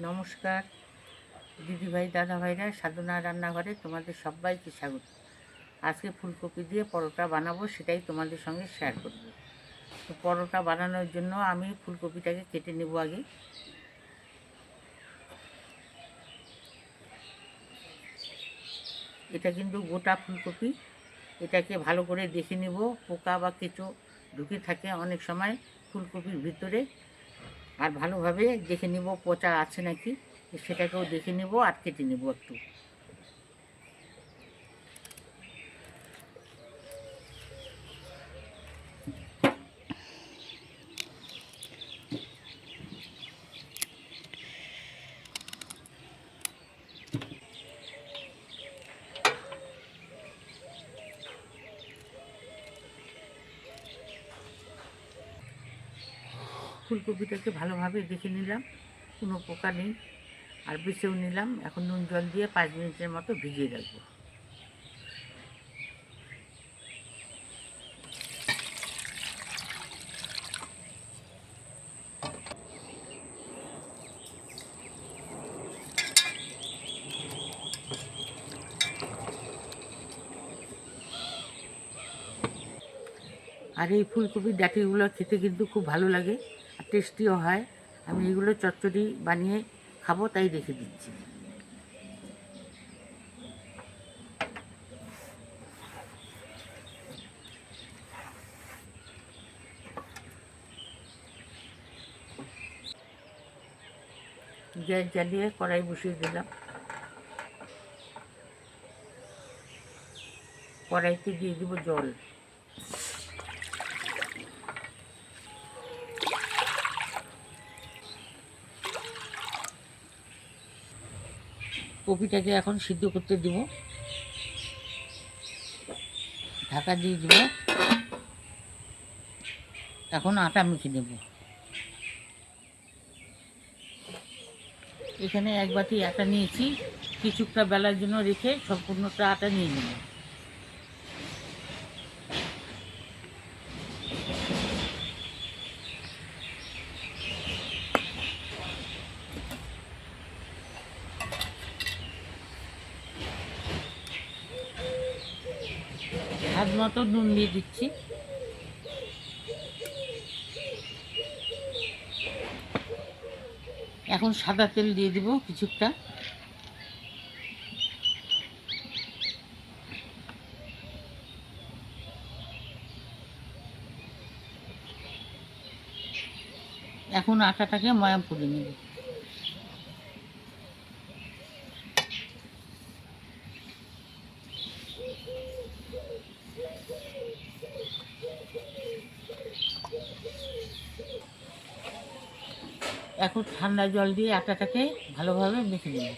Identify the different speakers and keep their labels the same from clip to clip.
Speaker 1: নমস্কার দিদিভাই দাদাভাইরা, সাধনা রান্নাঘরে তোমাদের সবাইকে স্বাগত। আজকে ফুলকপি দিয়ে পরোটা বানাবো, সেটাই তোমাদের সঙ্গে শেয়ার করব। তো পরোটা বানানোর জন্য আমি ফুলকপিটাকে কেটে নেব আগে। এটা কিন্তু গোটা ফুলকপি, এটাকে ভালো করে দেখে নেব। পোকা বা কেঁচো ঢুকে থাকে অনেক সময় ফুলকপির ভিতরে, আর ভালোভাবে দেখে নেব পচা আছে নাকি, সেটাকেও দেখে নেব আর কেটে নেব একটু। ফুলকপিটাকে ভালোভাবে দেখে নিলাম, কোনো পোকা নেই, আর বেছেও নিলাম। এখন নুন জল দিয়ে 5 মিনিটের মতো ভিজিয়ে রাখবো। আর এই ফুলকপির ডাঁটিগুলো খেতে কিন্তু খুব ভালো লাগে আর টেস্টিও হয়। আমি এগুলো চচ্চড়ি বানিয়ে খাবো, তাই রেখে দিচ্ছি। গ্যাস জ্বালিয়ে কড়াই বসিয়ে দিলাম। কড়াইতে দিয়ে দেবো জল। কপিটাকে এখন সিদ্ধ করতে দেব, ঢাকা দিয়ে দেব। এখন আটা মেখে নেব। এখানে 1 বাটি আটা নিয়েছি, কিছুটা বেলার জন্য রেখে সম্পূর্ণটা আটা নিয়ে নেব। স্বাদ মতো নুন দিয়ে দিচ্ছি। এখন সাদা তেল দিয়ে দেব কিছুটা। এখন আটাটাকে ময়াম করে নেব। এখন ঠান্ডা জল দিয়ে আটাটাকে ভালোভাবে মেখে নেব।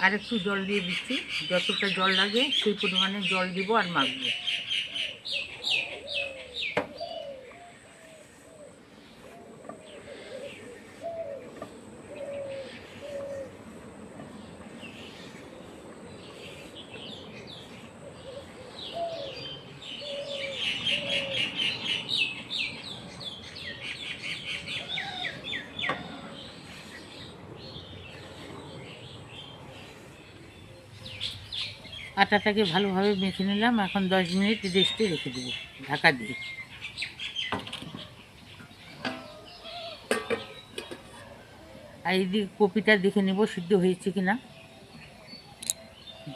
Speaker 1: আর একটু জল দিয়ে দিচ্ছি, যতটা জল লাগে সেই পরিমাণে জল দিব আর মাখবো। আটাটাকে ভালোভাবে মেখে নিলাম। এখন 10 মিনিট রেস্টে রেখে দেবো ঢাকা দিয়ে। আর এইদিকে কপিটা দেখে নেব সিদ্ধ হয়েছে কিনা।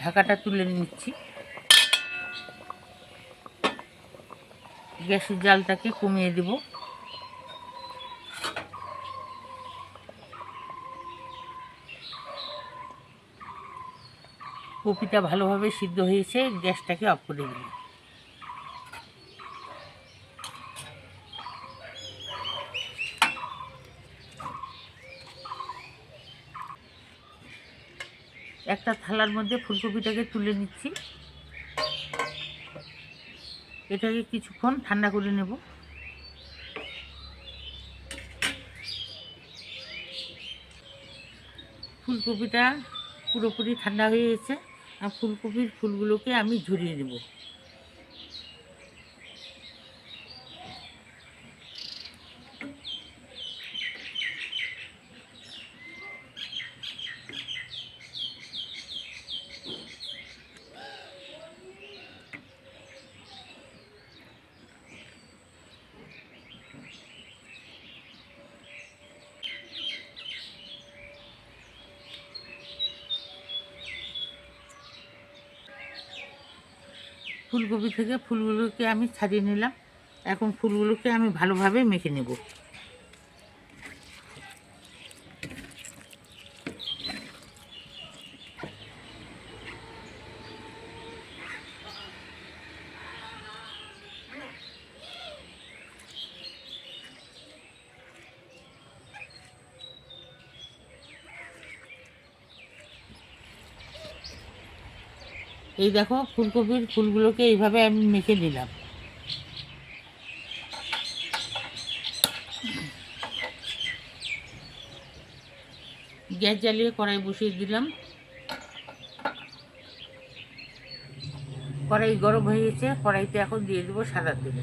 Speaker 1: ঢাকাটা তুলে নিচ্ছি। গ্যাসের জালটাকে কমিয়ে দেব। কপিটা ভালোভাবে সিদ্ধ হয়েছে, গ্যাসটাকে অফ করে দিলাম। একটা থালার মধ্যে ফুলকপিটাকে তুলে নিচ্ছি। এটাকে কিছুক্ষণ ঠান্ডা করে নেব। ফুলকপিটা পুরোপুরি ঠান্ডা হয়ে গেছে। আর ফুলকপির ফুলগুলোকে আমি ঝরিয়ে নেব। ফুলকপি থেকে ফুলগুলোকে আমি ছাড়িয়ে নিলাম। এখন ফুলগুলোকে আমি ভালোভাবে মেখে নেব। এই দেখো, ফুলকপির ফুলগুলোকে এইভাবে আমি মেখে নিলাম। গ্যাস জ্বালিয়ে কড়াই বসিয়ে দিলাম। কড়াই গরম হয়ে গেছে। কড়াইতে এখন দিয়ে দেবো সাদা তেল।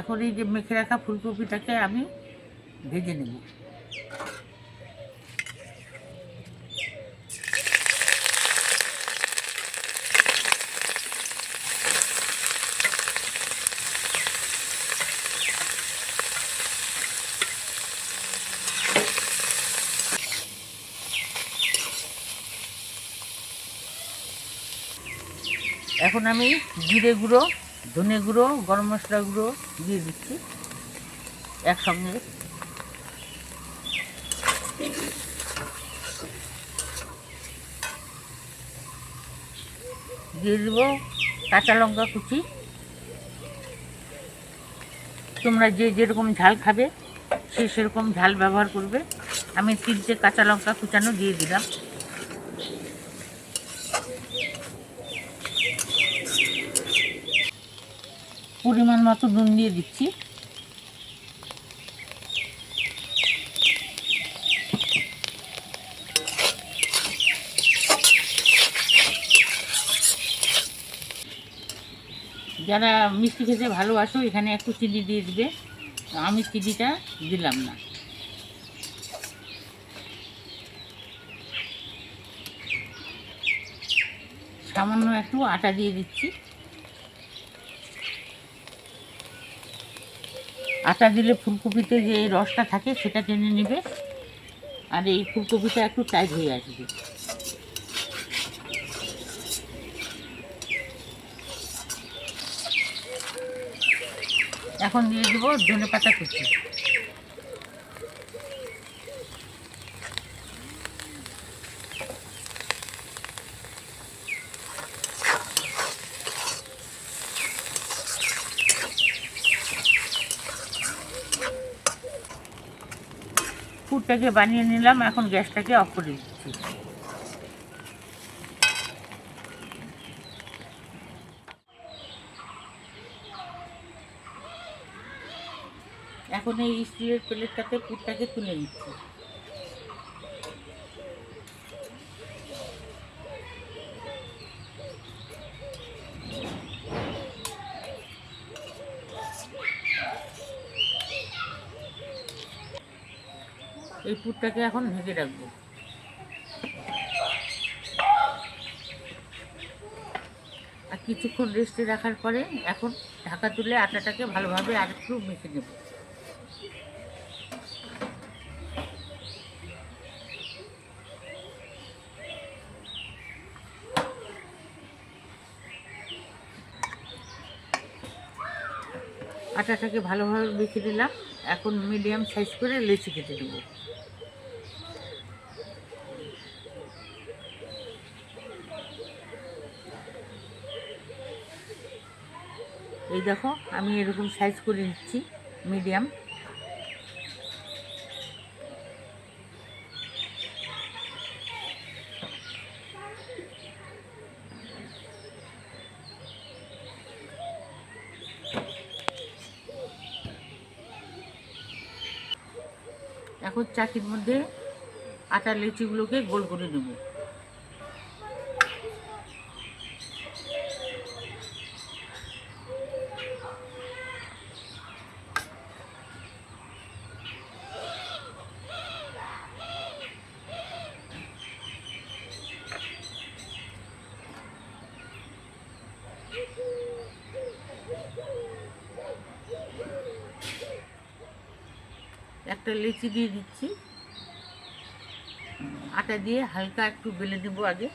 Speaker 1: এখন এই যে মেখে রাখা ফুলকপিটাকে আমি ভেজে নেব। এখন আমি জিরে গুঁড়ো, ধনে গুঁড়ো, গরম মশলা গুঁড়ো দিয়ে দিচ্ছি একসঙ্গে। দিয়ে দেবো কাঁচা লঙ্কা কুচি। তোমরা যে যেরকম ঝাল খাবে সে সেরকম ঝাল ব্যবহার করবে। আমি 3টে কাঁচা লঙ্কা কুচানো দিয়ে দিলাম। পরিমাণ মতো নুন দিয়ে দিচ্ছি। যারা মিষ্টি খেতে ভালোবাসো এখানে একটু চিনি দিয়ে দিবে। আমি চিনিটা দিলাম না। সামান্য একটু আটা দিয়ে দিচ্ছি। আটা দিলে ফুলকপিতে যে রসটা থাকে সেটা টেনে নেবে, আর এই ফুলকপিটা একটু টাইট হয়ে আসবে। এখন দিয়ে দেবো ধনেপাতা কুচি। পুরটাকে বানিয়ে নিলাম। এখন গ্যাসটাকে অফ করে দিচ্ছি। এখন এই স্টিলের প্লেটটাতে পুরটাকে তুলে নিচ্ছি। এই পুরটাকে এখন ঢেকে রাখবো। আর কিছুক্ষণ রেস্টে রাখার পরে এখন ঢাকা তুলে আটাটাকে ভালোভাবে আরেকটু মেখে নেব। আটাটাকে ভালোভাবে মেখে দিলাম। এখন মিডিয়াম সাইজ করে লেচি কেটে দেবো। এই দেখো, আমি এরকম সাইজ করে নিচ্ছি মিডিয়াম। এখন চাকির মধ্যে আটার লিচিগুলোকে গোল করে নেব। একটা লিচি দিয়ে দিচ্ছি, আটা দিয়ে হালকা একটু বেলে নেব আগে।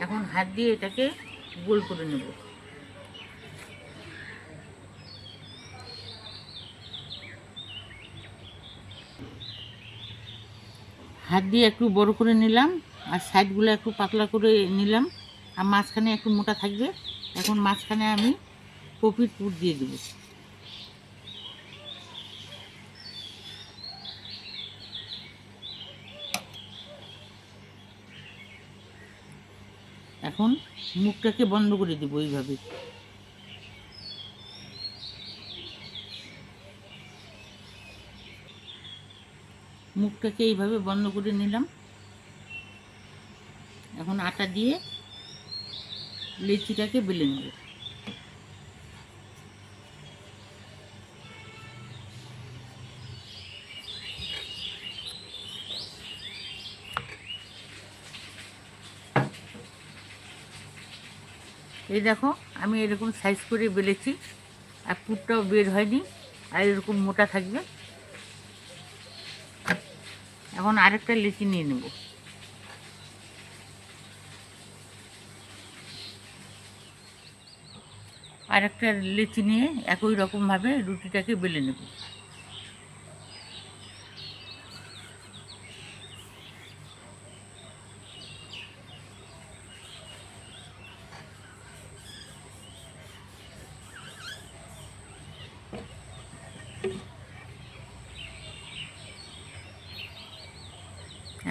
Speaker 1: এখন হাত দিয়ে এটাকে গোল করে নেব। হাত দিয়ে একটু বড় করে নিলাম, আর সাইডগুলো একটু পাতলা করে নিলাম, আর মাঝখানে একটু মোটা থাকবে। এখন মাঝখানে আমি কপির পুর দিয়ে দেব। এখন মুখটাকে বন্ধ করে দেবো এইভাবে। মুখটাকে এইভাবে বন্ধ করে নিলাম। এখন আটা দিয়ে লিচিটাকে বেলে নেব। এই দেখো, আমি এরকম সাইজ করে বেলেছি, আর পুরটাও বের হয়নি, আর এরকম মোটা থাকবে। এখন আরেকটা লিচি নিয়ে নেব। আরেকটা লিচি নিয়ে একই রকমভাবে রুটিটাকে বেলে নেব।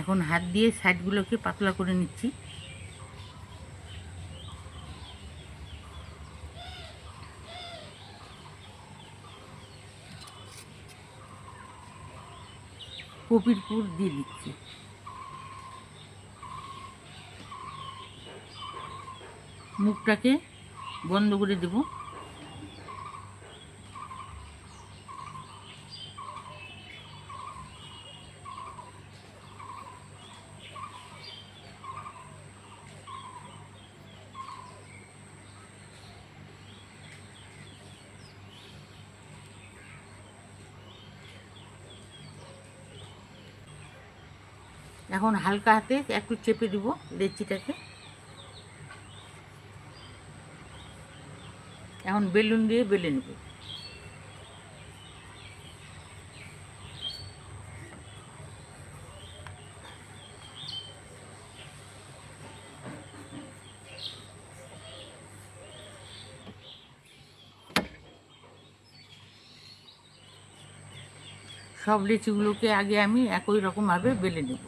Speaker 1: এখন হাত দিয়ে সাইডগুলোকে পাতলা করে নিচ্ছি। কপির পুর দিয়ে দিচ্ছি। মুখটাকে বন্ধ করে দেব। এখন হালকা হাতে একটু চেপে দিব লিচিটাকে। এখন বেলুন দিয়ে বেলে নেব। সব লিচিগুলোকে আগে আমি একই রকমভাবে বেলে নেব।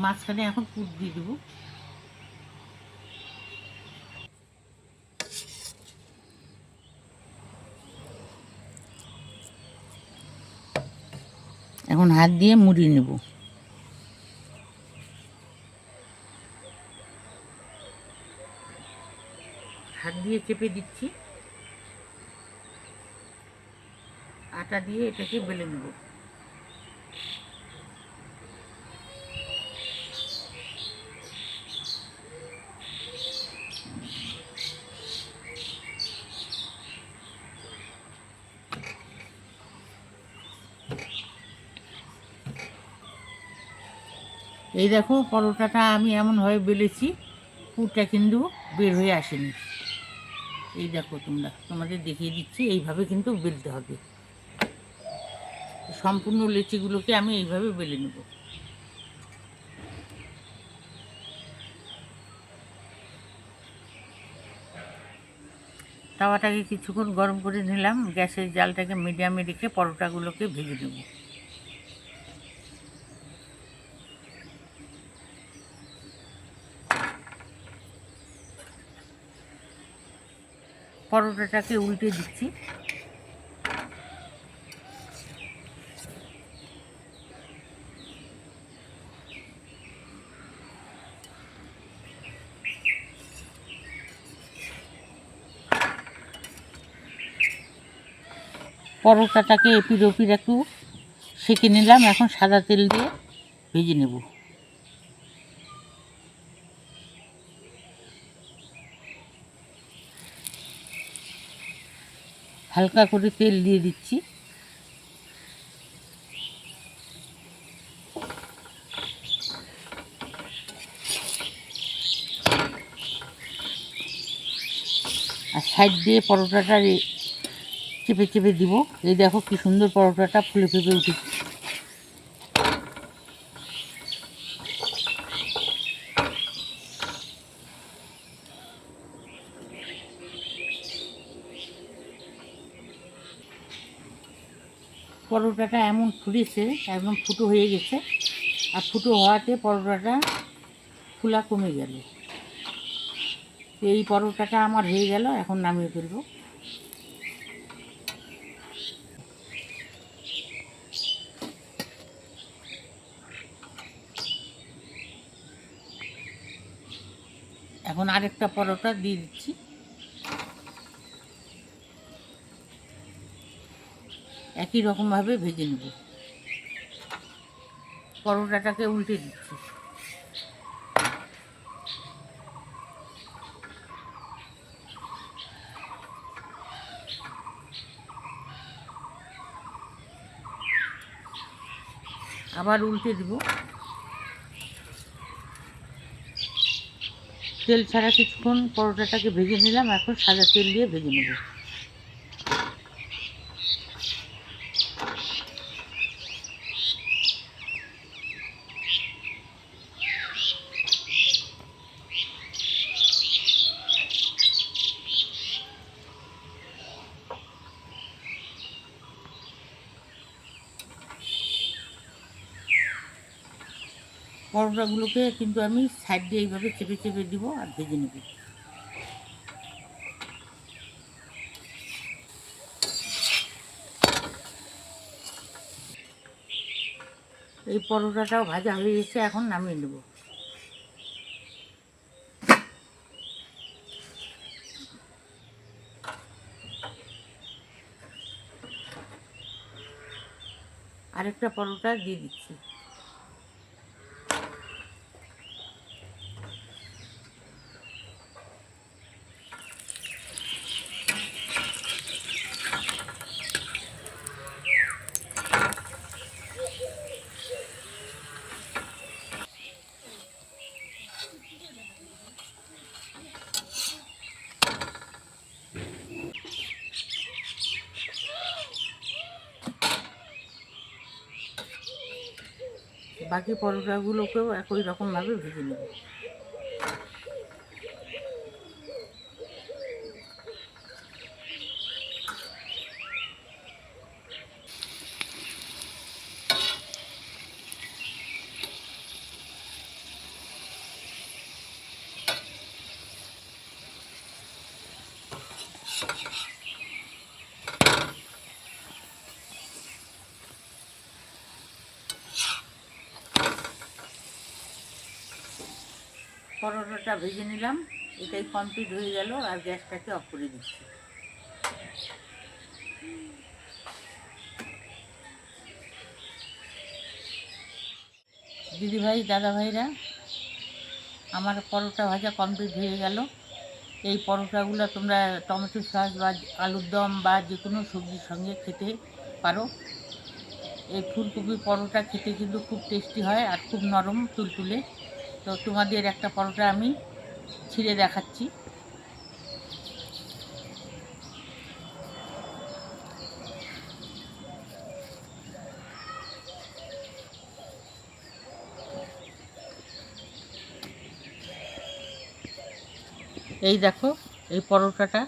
Speaker 1: মাঝখানে এখন পুর দিয়ে দেবো। এখন হাত দিয়ে মুড়িয়ে নেব। হাত দিয়ে চেপে দিচ্ছি, আটা দিয়ে এটাকে বেলে নেব। এই দেখো, পরোটাটা আমি এমনভাবে বেলেছি, পুরটা কিন্তু বের হয়ে আসেনি। এই দেখো, তোমাদের দেখিয়ে দিচ্ছি, এইভাবে কিন্তু বেলতে হবে। সম্পূর্ণ লিচিগুলোকে আমি এইভাবে বেলে নেব। তাওয়াটাকে কিছুক্ষণ গরম করে নিলাম, গ্যাসের জালটাকে মিডিয়ামে রেখে পরোটাগুলোকে ভেজে নেব। পরোটাটাকে উল্টে দিচ্ছি। পরোটাটাকে এপিঠ ওপিঠ একটু সেঁকে নিলাম, এখন সাদা তেল দিয়ে ভেজে নেব। হালকা করে তেল দিয়ে দিচ্ছি। আর সাইড দিয়ে পরোটাটা চেপে চেপে দিব। এই দেখো কি সুন্দর পরোটাটা ফুলে ফেপে উঠেছে। পরোটাটা এমন ফুলেছে, একদম ফুটো হয়ে গেছে। আর ফুটো হওয়াতে পরোটাটা ফুলা কমে গেল। এই পরোটাটা আমার হয়ে গেল, এখন নামিয়ে ফেলবো। এখন আরেকটা পরোটা দিয়ে দিচ্ছি। একই রকমভাবে ভেজে নেব। পরোটাটাকে উল্টে দিচ্ছি। আবার উল্টে দিব। তেল ছাড়া কিছুক্ষণ পরোটাটাকে ভেজে নিলাম, এখন সাদা তেল দিয়ে ভেজে নেব। পরোটাগুলোকে কিন্তু আমি সাইড দিয়ে এইভাবে চেপে চেপে দিব আর ভেজে নেব। এই পরোটাটাও ভাজা হয়ে গেছে, এখন নামিয়ে নেব। আরেকটা পরোটা দিয়ে দিচ্ছি। বাকি পরোটাগুলোকেও একই রকমভাবে ভেজে নেব। পরোটাটা ভেজে নিলাম, এটাই কমপ্লিট হয়ে গেল। আর গ্যাসটাকে অফ করে দিচ্ছি। দিদিভাই, দাদাভাইরা, আমার পরোটা ভাজা কমপ্লিট হয়ে গেল। এই পরোটাগুলো তোমরা টমেটো সস বা আলুর দম বা যে কোনো সবজির সঙ্গে খেতে পারো। এই ফুলকপি পরোটা খেতে কিন্তু খুব টেস্টি হয় আর খুব নরম তুলতুলে। তো তোমাদের একটা পরোটা আমি ছিঁড়ে দেখাচ্ছি। এই দেখো, এই পরোটাটা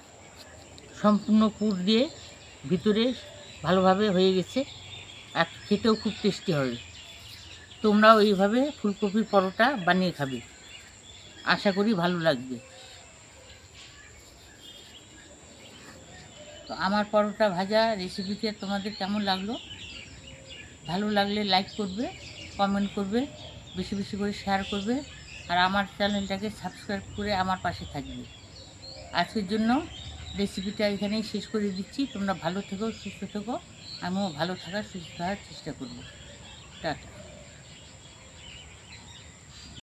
Speaker 1: সম্পূর্ণ পুর দিয়ে ভিতরে ভালোভাবে হয়ে গেছে, আর খেতেও খুব টেস্টি হবে। তোমরাও এইভাবে ফুলকপির পরোটা বানিয়ে খাবে, আশা করি ভালো লাগবে। তো আমার পরোটা ভাজা রেসিপিটা তোমাদের কেমন লাগলো? ভালো লাগলে লাইক করবে, কমেন্ট করবে, বেশি বেশি করে শেয়ার করবে, আর আমার চ্যানেলটাকে সাবস্ক্রাইব করে আমার পাশে থাকবে। আজকের জন্য রেসিপিটা এখানেই শেষ করে দিচ্ছি। তোমরা ভালো থেকো, সুস্থ থেকো, আমিও ভালো থাকার সুস্থ থাকার চেষ্টা করব। টাটা।